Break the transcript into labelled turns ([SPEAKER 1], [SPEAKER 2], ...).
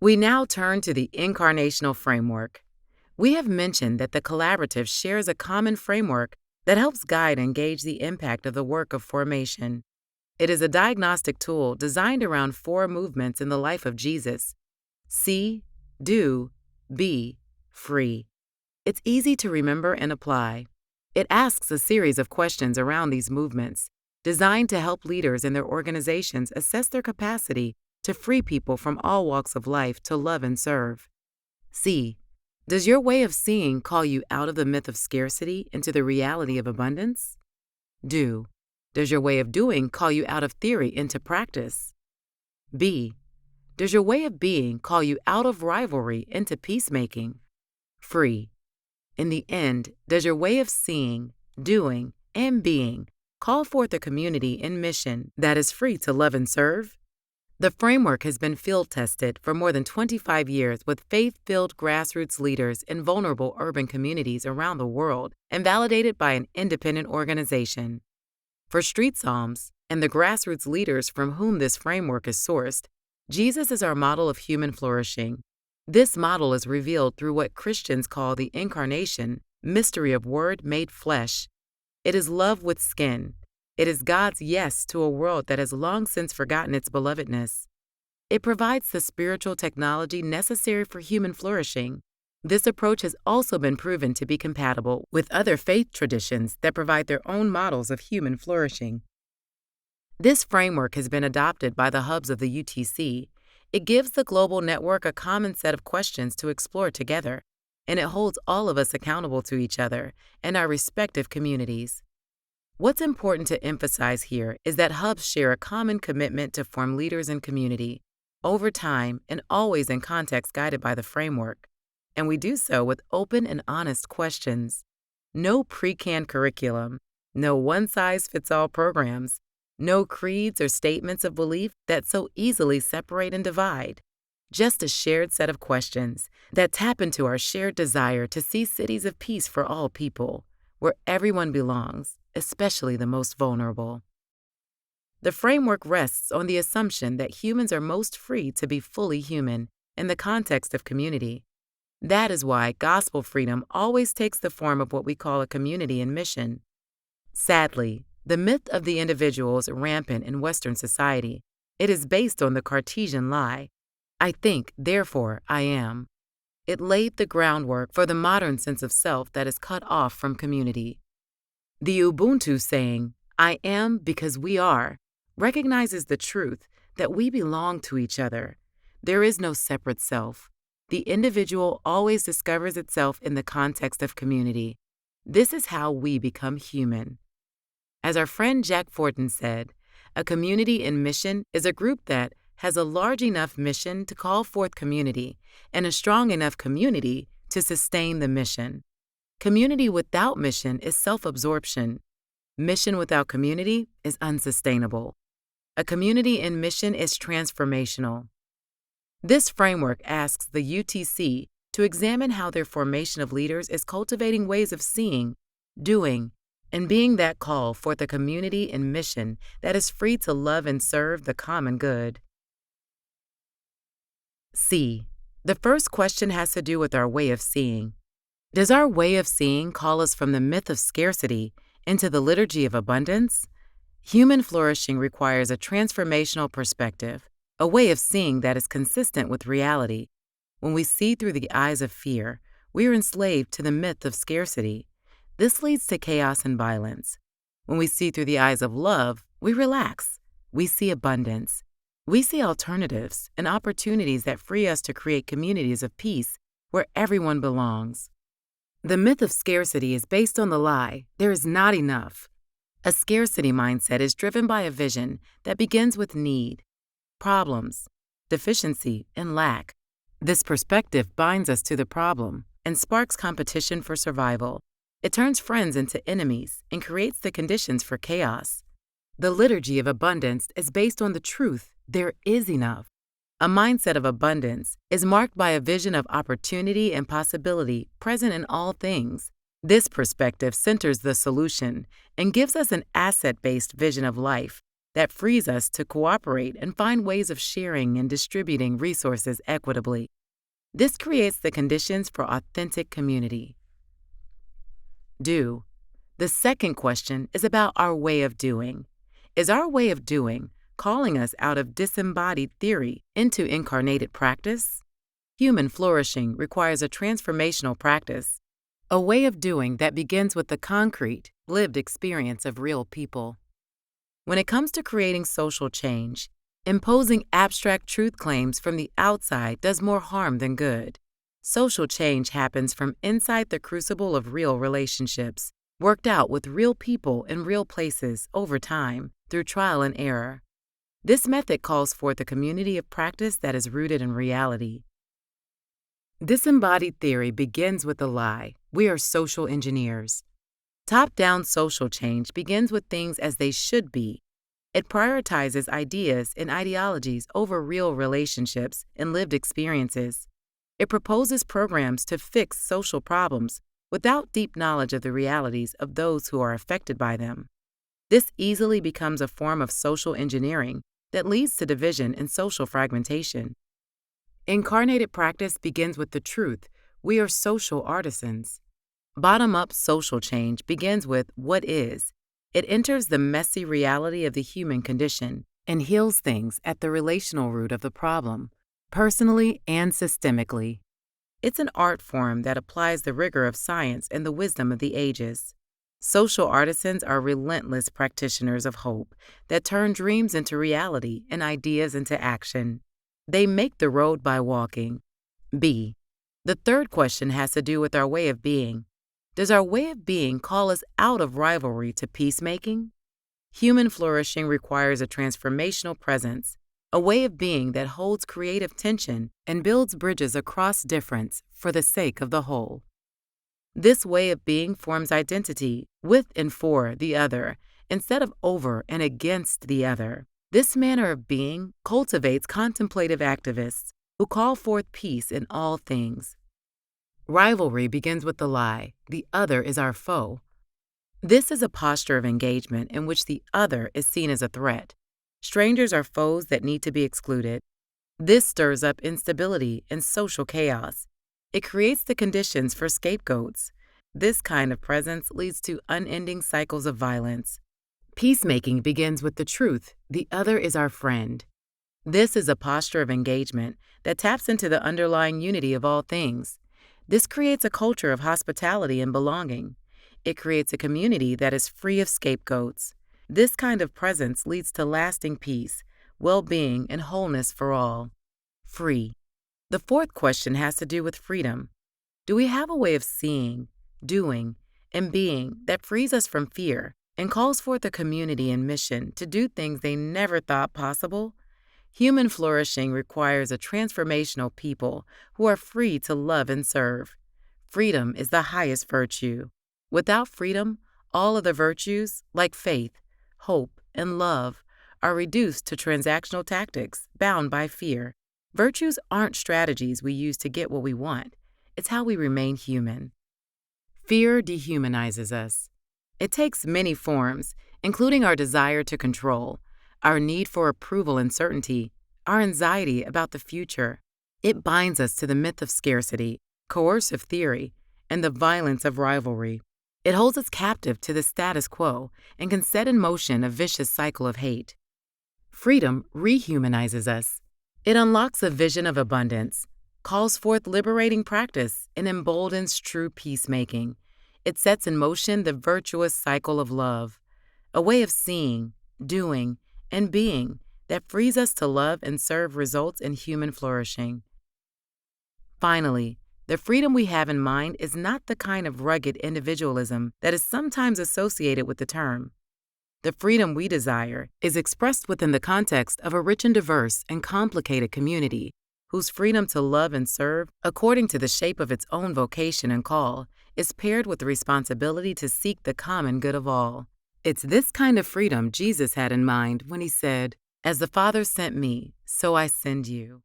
[SPEAKER 1] We now turn to the incarnational framework. We have mentioned that the collaborative shares a common framework that helps guide and gauge the impact of the work of formation. It is a diagnostic tool designed around four movements in the life of Jesus: see, do, be, free. It's easy to remember and apply. It asks a series of questions around these movements, designed to help leaders and their organizations assess their capacity to free people from all walks of life to love and serve. See, does your way of seeing call you out of the myth of scarcity into the reality of abundance? Do, does your way of doing call you out of theory into practice? Be, does your way of being call you out of rivalry into peacemaking? Free, in the end, does your way of seeing, doing, and being call forth a community in mission that is free to love and serve? The framework has been field tested for more than 25 years with faith-filled grassroots leaders in vulnerable urban communities around the world and validated by an independent organization. For Street Psalms and the grassroots leaders from whom this framework is sourced, Jesus is our model of human flourishing. This model is revealed through what Christians call the incarnation, mystery of Word made flesh. It is love with skin. It is God's yes to a world that has long since forgotten its belovedness. It provides the spiritual technology necessary for human flourishing. This approach has also been proven to be compatible with other faith traditions that provide their own models of human flourishing. This framework has been adopted by the hubs of the UTC. It gives the global network a common set of questions to explore together, and it holds all of us accountable to each other and our respective communities. What's important to emphasize here is that hubs share a common commitment to form leaders in community, over time and always in context guided by the framework, and we do so with open and honest questions. No pre-canned curriculum, no one-size-fits-all programs, no creeds or statements of belief that so easily separate and divide. Just a shared set of questions that tap into our shared desire to see cities of peace for all people, where everyone belongs, especially the most vulnerable. The framework rests on the assumption that humans are most free to be fully human in the context of community. That is why gospel freedom always takes the form of what we call a community in mission. Sadly, the myth of the individual is rampant in Western society. It is based on the Cartesian lie, I think, therefore I am. It laid the groundwork for the modern sense of self that is cut off from community. The Ubuntu saying, I am because we are, recognizes the truth that we belong to each other. There is no separate self. The individual always discovers itself in the context of community. This is how we become human. As our friend Jack Fortin said, a community in mission is a group that has a large enough mission to call forth community and a strong enough community to sustain the mission. Community without mission is self-absorption. Mission without community is unsustainable. A community in mission is transformational. This framework asks the UTC to examine how their formation of leaders is cultivating ways of seeing, doing, and being that call forth a community in mission that is free to love and serve the common good. See, the first question has to do with our way of seeing. Does our way of seeing call us from the myth of scarcity into the liturgy of abundance? Human flourishing requires a transformational perspective, a way of seeing that is consistent with reality. When we see through the eyes of fear, we are enslaved to the myth of scarcity. This leads to chaos and violence. When we see through the eyes of love, we relax. We see abundance. We see alternatives and opportunities that free us to create communities of peace where everyone belongs. The myth of scarcity is based on the lie, there is not enough. A scarcity mindset is driven by a vision that begins with need, problems, deficiency, and lack. This perspective binds us to the problem and sparks competition for survival. It turns friends into enemies and creates the conditions for chaos. The liturgy of abundance is based on the truth, there is enough. A mindset of abundance is marked by a vision of opportunity and possibility present in all things. This perspective centers the solution and gives us an asset-based vision of life that frees us to cooperate and find ways of sharing and distributing resources equitably. This creates the conditions for authentic community. Do. The second question is about our way of doing. Is our way of doing calling us out of disembodied theory into incarnated practice? Human flourishing requires a transformational practice, a way of doing that begins with the concrete, lived experience of real people. When it comes to creating social change, imposing abstract truth claims from the outside does more harm than good. Social change happens from inside the crucible of real relationships, worked out with real people in real places over time through trial and error. This method calls forth a community of practice that is rooted in reality. Disembodied theory begins with the lie, we are social engineers. Top-down social change begins with things as they should be. It prioritizes ideas and ideologies over real relationships and lived experiences. It proposes programs to fix social problems without deep knowledge of the realities of those who are affected by them. This easily becomes a form of social engineering that leads to division and social fragmentation. Incarnated practice begins with the truth, we are social artisans. Bottom-up social change begins with what is. It enters the messy reality of the human condition and heals things at the relational root of the problem, personally and systemically. It's an art form that applies the rigor of science and the wisdom of the ages. Social artisans are relentless practitioners of hope that turn dreams into reality and ideas into action. They make the road by walking. B. The third question has to do with our way of being. Does our way of being call us out of rivalry to peacemaking? Human flourishing requires a transformational presence, a way of being that holds creative tension and builds bridges across difference for the sake of the whole. This way of being forms identity with and for the other, instead of over and against the other. This manner of being cultivates contemplative activists who call forth peace in all things. Rivalry begins with the lie, the other is our foe. This is a posture of engagement in which the other is seen as a threat. Strangers are foes that need to be excluded. This stirs up instability and social chaos. It creates the conditions for scapegoats. This kind of presence leads to unending cycles of violence. Peacemaking begins with the truth, the other is our friend. This is a posture of engagement that taps into the underlying unity of all things. This creates a culture of hospitality and belonging. It creates a community that is free of scapegoats. This kind of presence leads to lasting peace, well-being, and wholeness for all. Free. The fourth question has to do with freedom. Do we have a way of seeing, doing, and being that frees us from fear and calls forth a community and mission to do things they never thought possible? Human flourishing requires a transformational people who are free to love and serve. Freedom is the highest virtue. Without freedom, all of the virtues, like faith, hope, and love, are reduced to transactional tactics bound by fear. Virtues aren't strategies we use to get what we want. It's how we remain human. Fear dehumanizes us. It takes many forms, including our desire to control, our need for approval and certainty, our anxiety about the future. It binds us to the myth of scarcity, coercive theory, and the violence of rivalry. It holds us captive to the status quo and can set in motion a vicious cycle of hate. Freedom rehumanizes us. It unlocks a vision of abundance, calls forth liberating practice, and emboldens true peacemaking. It sets in motion the virtuous cycle of love, a way of seeing, doing, and being that frees us to love and serve results in human flourishing. Finally, the freedom we have in mind is not the kind of rugged individualism that is sometimes associated with the term. The freedom we desire is expressed within the context of a rich and diverse and complicated community whose freedom to love and serve, according to the shape of its own vocation and call, is paired with the responsibility to seek the common good of all. It's this kind of freedom Jesus had in mind when he said, "As the Father sent me, so I send you."